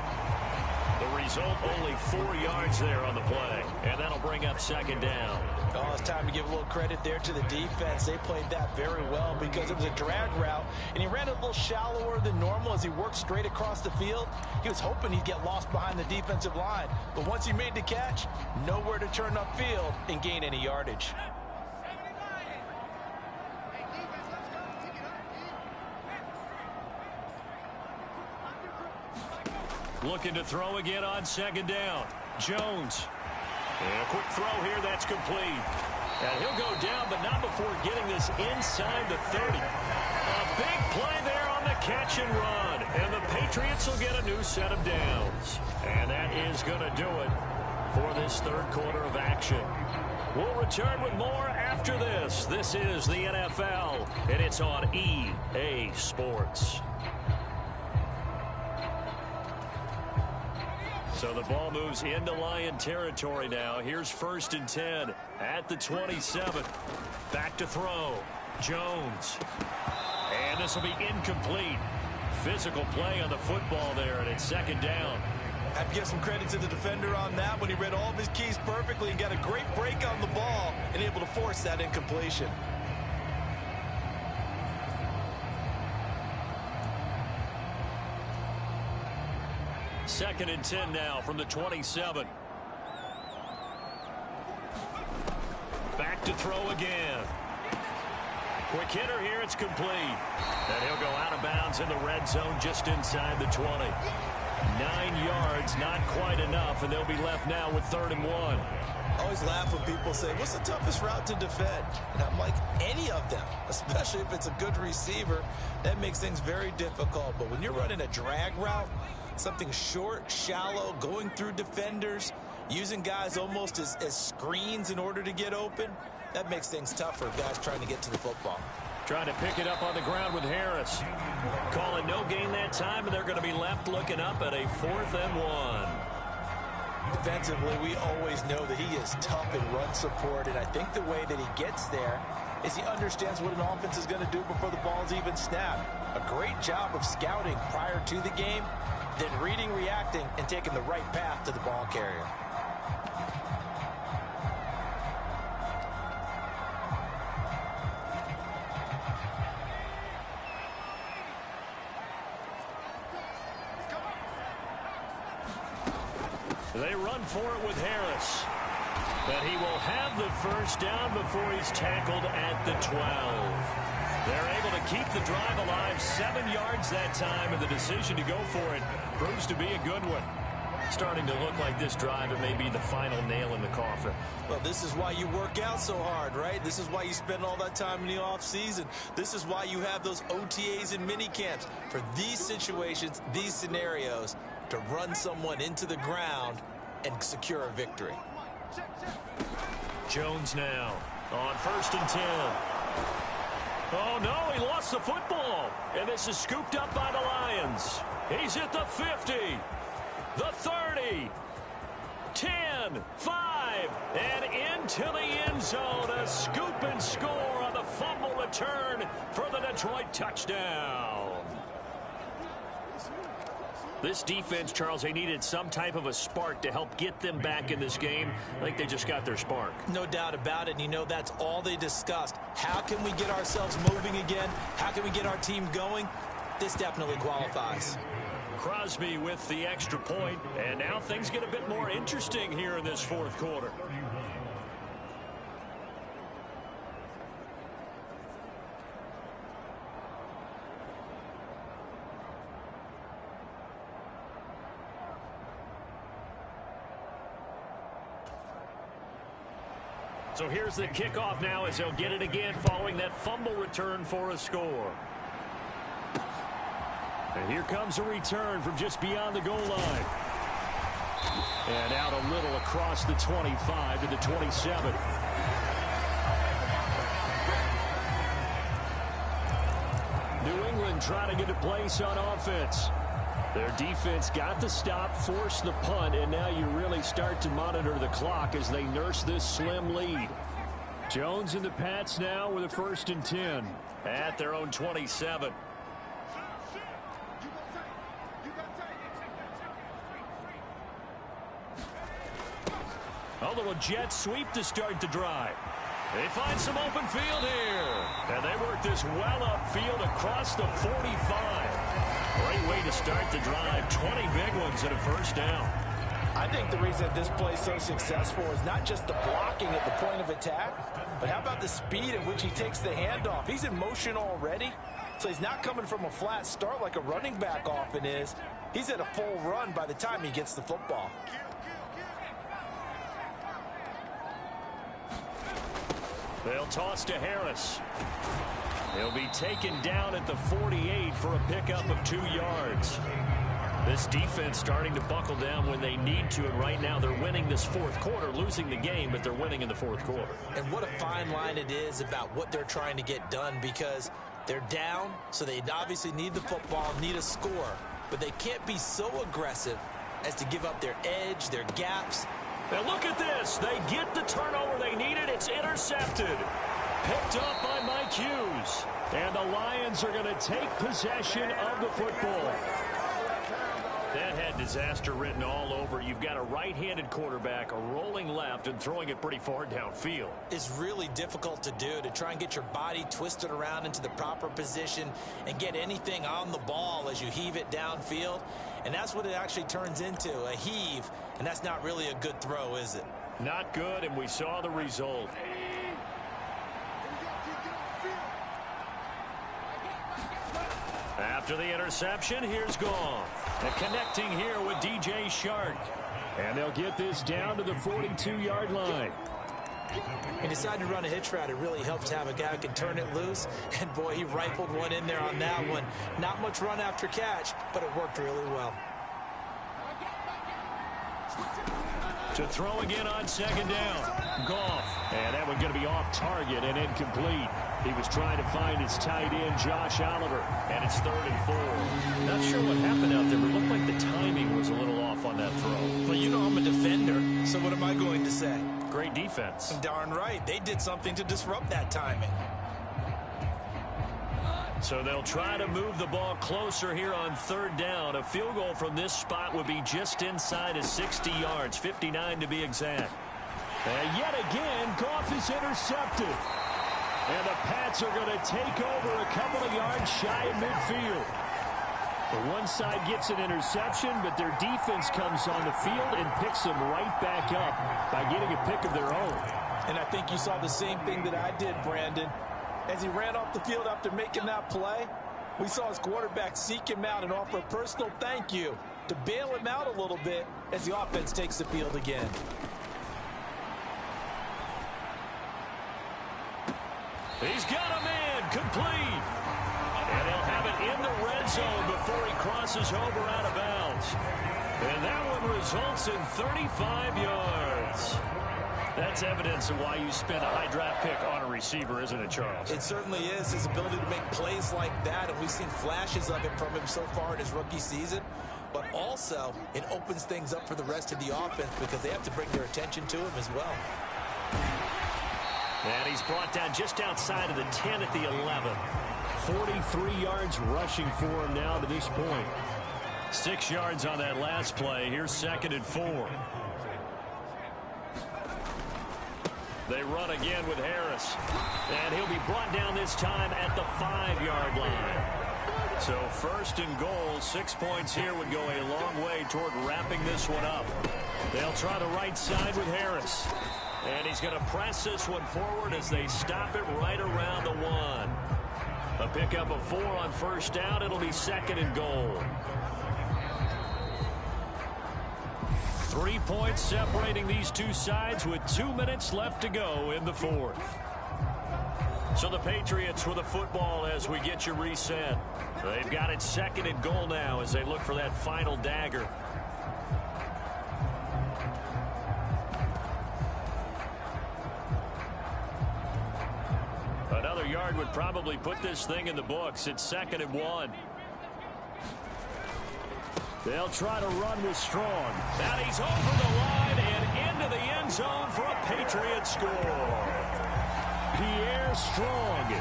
The result, only 4 yards there on the play. And that'll bring up 2nd down. Oh, it's time to give a little credit there to the defense. They played that very well because it was a drag route, and he ran a little shallower than normal as he worked straight across the field. He was hoping he'd get lost behind the defensive line, but once he made the catch, nowhere to turn upfield and gain any yardage. Looking to throw again on 2nd down. Jones. And a quick throw here, that's complete. And he'll go down, but not before getting this inside the 30. A big play there on the catch and run. And the Patriots will get a new set of downs. And that is going to do it for this 3rd quarter of action. We'll return with more after this. This is the NFL, and it's on EA Sports. So the ball moves into Lion territory now. Here's 1st and 10 at the 27. Back to throw. Jones. And this will be incomplete. Physical play on the football there, and it's 2nd down. I have to give some credit to the defender on that when he read all of his keys perfectly and got a great break on the ball and able to force that incompletion. Second and 10 now from the 27. Back to throw again. Quick hitter here, it's complete. And he'll go out of bounds in the red zone just inside the 20. 9 yards, not quite enough, and they'll be left now with 3rd and 1. I always laugh when people say, what's the toughest route to defend? And I'm like, any of them, especially if it's a good receiver. That makes things very difficult. But when you're running a drag route, something short, shallow, going through defenders, using guys almost as screens in order to get open, that makes things tough for guys trying to get to the football. Trying to pick it up on the ground with Harris. Calling no gain that time, and they're going to be left looking up at a 4th and 1. Defensively, we always know that he is tough in run support, and I think the way that he gets there is he understands what an offense is going to do before the ball's even snapped. A great job of scouting prior to the game, then reading, reacting, and taking the right path to the ball carrier. They run for it with Harris. But he will have the 1st down before he's tackled at the 12. They're able to keep the drive alive, 7 yards that time, and the decision to go for it proves to be a good one. Starting to look like this drive, it may be the final nail in the coffin. Well, this is why you work out so hard, right? This is why you spend all that time in the offseason. This is why you have those OTAs and mini camps. For these situations, these scenarios, to run someone into the ground and secure a victory. Jones now on 1st and 10. Oh, no, he lost the football. And this is scooped up by the Lions. He's at the 50, the 30, 10, 5, and into the end zone. A scoop and score on the fumble return for the Detroit touchdown. This defense, Charles, they needed some type of a spark to help get them back in this game. I think they just got their spark. No doubt about it. And you know, that's all they discussed. How can we get ourselves moving again? How can we get our team going? This definitely qualifies. Crosby with the extra point, and now things get a bit more interesting here in this 4th quarter. So here's the kickoff now as they'll get it again following that fumble return for a score. And here comes a return from just beyond the goal line. And out a little across the 25 to the 27. New England trying to get a place on offense. Their defense got the stop, forced the punt, and now you really start to monitor the clock as they nurse this slim lead. Jones and the Pats now with a 1st and 10 at their own 27. A little jet sweep to start the drive. They find some open field here. And they work this well upfield across the 45. Great way to start the drive. 20 big ones and a 1st down. I think the reason this play is so successful is not just the blocking at the point of attack, but how about the speed at which he takes the handoff? He's in motion already, so he's not coming from a flat start like a running back often is. He's at a full run by the time he gets the football. They'll toss to Harris. He'll be taken down at the 48 for a pickup of 2 yards. This defense starting to buckle down when they need to, and right now they're winning this 4th quarter, losing the game, but they're winning in the 4th quarter. And what a fine line it is about what they're trying to get done, because they're down, so they obviously need the football, need a score, but they can't be so aggressive as to give up their edge, their gaps. Now look at this. They get the turnover they needed. It's intercepted. Picked up by Mike Hughes. And the Lions are going to take possession of the football. That had disaster written all over. You've got a right-handed quarterback rolling left and throwing it pretty far downfield. It's really difficult to do, to try and get your body twisted around into the proper position and get anything on the ball as you heave it downfield. And that's what it actually turns into, a heave. And that's not really a good throw, is it? Not good, and we saw the result. After the interception, here's Goff. And connecting here with DJ Shark. And they'll get this down to the 42-yard line. He decided to run a hitch route. It really helps to have a guy who can turn it loose. And, boy, he rifled one in there on that one. Not much run after catch, but it worked really well. To throw again on 2nd down. Goff. And that one going to be off target and incomplete. He was trying to find his tight end, Josh Oliver. And it's 3rd and 4. Not sure what happened out there, but it looked like the timing was a little off on that throw. Well, you know I'm a defender, so what am I going to say? Great defense. Darn right. They did something to disrupt that timing. So they'll try to move the ball closer here on 3rd down. A field goal from this spot would be just inside of 60 yards, 59 to be exact. And yet again, Goff is intercepted. And the Pats are going to take over a couple of yards shy of midfield. The one side gets an interception, but their defense comes on the field and picks them right back up by getting a pick of their own. And I think you saw the same thing that I did, Brandon. As he ran off the field after making that play, we saw his quarterback seek him out and offer a personal thank you to bail him out a little bit as the offense takes the field again. He's got a man complete. And he'll have it in the red zone before he crosses over out of bounds. And that one results in 35 yards. That's evidence of why you spend a high draft pick on a receiver, isn't it, Charles? It certainly is. His ability to make plays like that, and we've seen flashes of it from him so far in his rookie season. But also, it opens things up for the rest of the offense because they have to bring their attention to him as well. And he's brought down just outside of the 10 at the 11. 43 yards rushing for him now to this point. 6 yards on that last play. Here's 2nd and 4. They run again with Harris. And he'll be brought down this time at the 5-yard line. So 1st and goal, 6 points here would go a long way toward wrapping this one up. They'll try the right side with Harris. And he's going to press this one forward as they stop it right around the 1. A pickup of 4 on 1st down. It'll be 2nd and goal. 3 points separating these two sides with 2 minutes left to go in the fourth. So the Patriots with the football as we get you reset. They've got it second and goal now as they look for that final dagger. Another yard would probably put this thing in the books. It's 2nd and 1. They'll try to run with Strong. And he's over the line and into the end zone for a Patriots score. Pierre Strong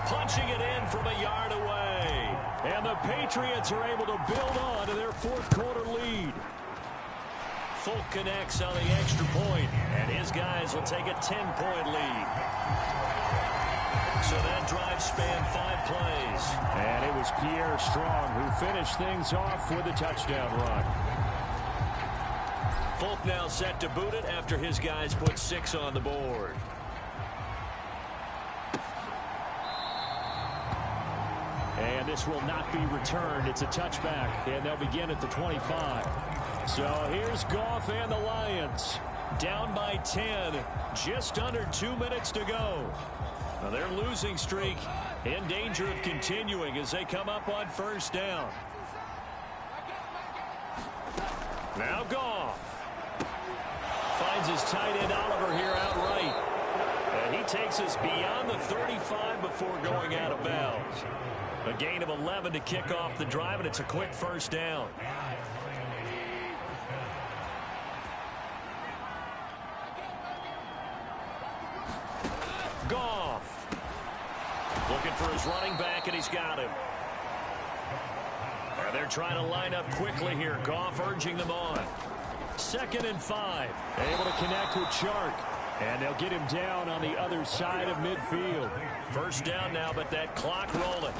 punching it in from a yard away. And the Patriots are able to build on to their fourth quarter lead. Folk connects on the extra point, and his guys will take a 10-point lead. So that drive spanned 5 plays. And it was Pierre Strong who finished things off with a touchdown run. Folk now set to boot it after his guys put 6 on the board. And this will not be returned. It's a touchback, and they'll begin at the 25. So here's Goff and the Lions. Down by 10. Just under 2 minutes to go. Now their losing streak in danger of continuing as they come up on first down. Now Goff. Finds his tight end Oliver here outright. And he takes us beyond the 35 before going out of bounds. A gain of 11 to kick off the drive, and it's a quick first down. Goff. Looking for his running back, and he's got him. And they're trying to line up quickly here. Goff urging them on. 2nd and 5. Able to connect with Chark. And they'll get him down on the other side of midfield. First down now, but that clock rolling.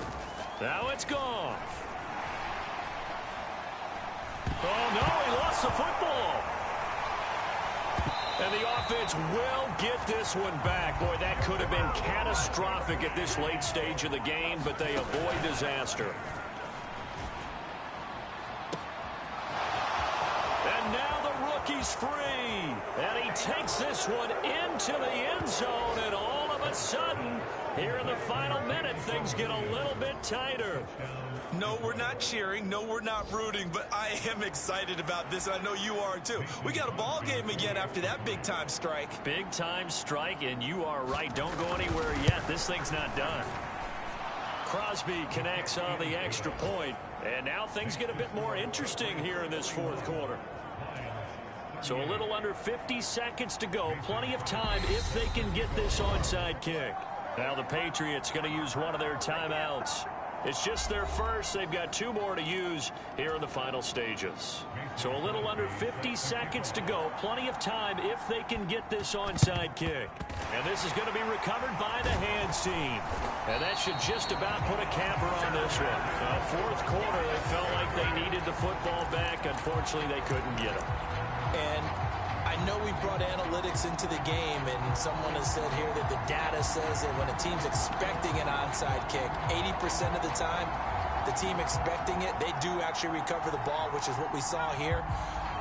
Now it's Goff. Oh, no, he lost the football. And the offense will get this one back. Boy, that could have been catastrophic at this late stage of the game, but they avoid disaster. And now the rookie's free. And he takes this one into the end zone, and all of a sudden, here in the final minute, things get a little bit tighter. No, we're not cheering. No, we're not rooting, but I am excited about this, and I know you are too. We got a ball game again after that big-time strike. Big-time strike, and you are right. Don't go anywhere yet. This thing's not done. Crosby connects on the extra point, and now things get a bit more interesting here in this fourth quarter. So a little under 50 seconds to go. Plenty of time if they can get this onside kick. Now the Patriots going to use one of their timeouts. It's just their first. They've got 2 more to use here in the final stages. So a little under 50 seconds to go. Plenty of time if they can get this onside kick. And this is going to be recovered by the hands team. And that should just about put a capper on this one. Fourth quarter, they felt like they needed the football back. Unfortunately, they couldn't get it. And I know we brought analytics into the game, and someone has said here that the data says that when a team's expecting an onside kick, 80% of the time, the team expecting it, they do actually recover the ball, which is what we saw here.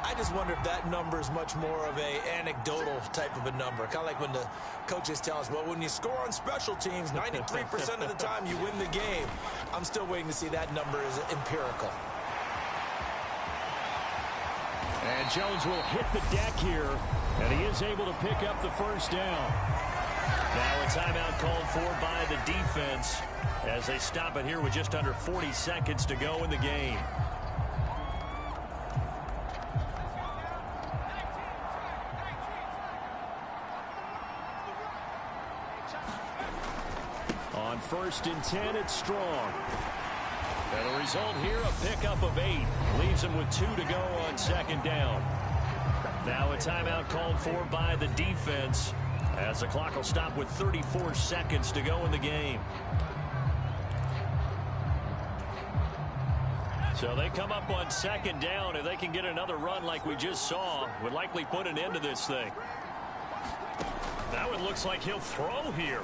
I just wonder if that number is much more of a anecdotal type of a number. Kind of like when the coaches tell us, well, when you score on special teams, 93% of the time you win the game. I'm still waiting to see that number is empirical. And Jones will hit the deck here, and he is able to pick up the first down. Now a timeout called for by the defense as they stop it here with just under 40 seconds to go in the game. On 1st and 10, it's Strong. And the result here, a pickup of 8. Leaves him with 2 to go on 2nd down. Now a timeout called for by the defense as the clock will stop with 34 seconds to go in the game. So they come up on 2nd down. If they can get another run like we just saw, would likely put an end to this thing. Now it looks like he'll throw here.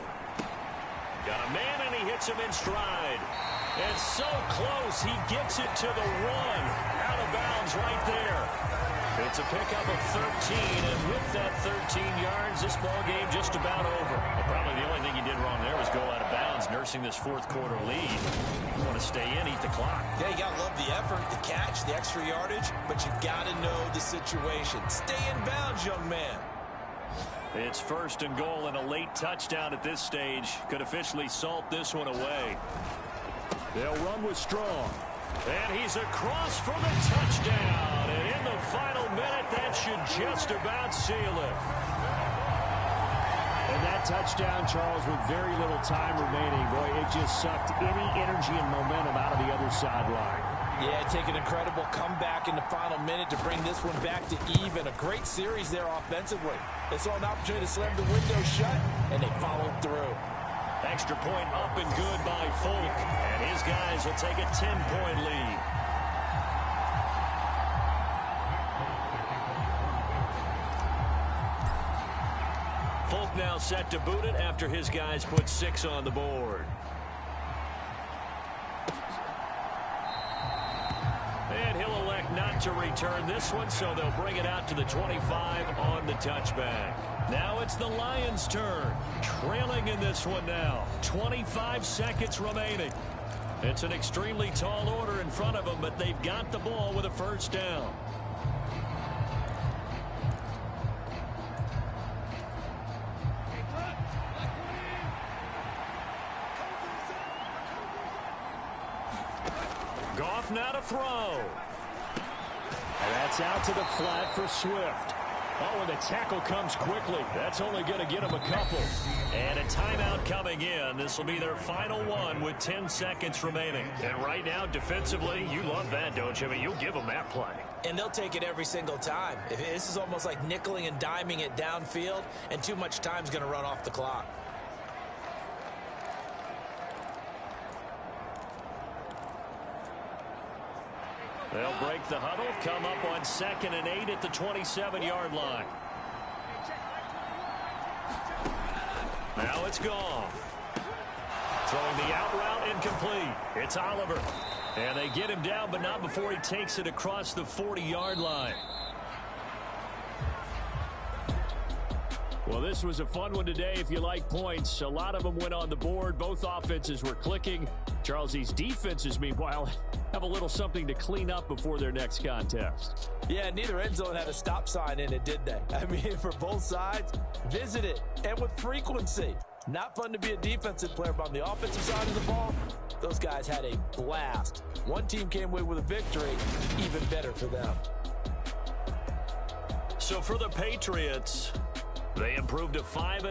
Got a man, and he hits him in stride. And so close, he gets it to the 1. Out of bounds right there. It's a pickup of 13, and with that 13 yards, this ball game just about over. Well, probably the only thing he did wrong there was go out of bounds, nursing this fourth quarter lead. You want to stay in, eat the clock. Yeah, you got to love the effort, the catch, the extra yardage, but you got to know the situation. Stay in bounds, young man. It's first and goal, and a late touchdown at this stage could officially salt this one away. They'll run with Strong. And he's across for the touchdown. And in the final minute, that should just about seal it. And that touchdown, Charles, with very little time remaining, boy, it just sucked any energy and momentum out of the other sideline. Yeah, take an incredible comeback in the final minute to bring this one back to even. A great series there offensively. They saw an opportunity to slam the window shut, and they followed through. Extra point up and good by Folk. And his guys will take a 10-point lead. Folk now set to boot it after his guys put 6 on the board. And he'll elect not to return this one, so they'll bring it out to the 25 on the touchback. Now it's the Lions' turn. Trailing in this one now. 25 seconds remaining. It's an extremely tall order in front of them, but they've got the ball with a first down. Goff now to throw. And that's out to the flat for Swift. Oh, and the tackle comes quickly. That's only going to get him a couple. And a timeout coming in. This will be their final one with 10 seconds remaining. And right now, defensively, you love that, don't you? I mean, you'll give them that play. And they'll take it every single time. This is almost like nickeling and diming it downfield, and too much time's going to run off the clock. They'll break the huddle, come up on 2nd and 8 at the 27-yard line. Now it's gone. Throwing the out route incomplete. It's Oliver. And they get him down, but not before he takes it across the 40-yard line. Well, this was a fun one today if you like points. A lot of them went on the board. Both offenses were clicking. Charles, these defenses, meanwhile, have a little something to clean up before their next contest. Yeah, neither end zone had a stop sign in it, did they? I mean, for both sides, visit it, and with frequency. Not fun to be a defensive player, but on the offensive side of the ball, those guys had a blast. One team came away with a victory, even better for them. So for the Patriots, they improved to 5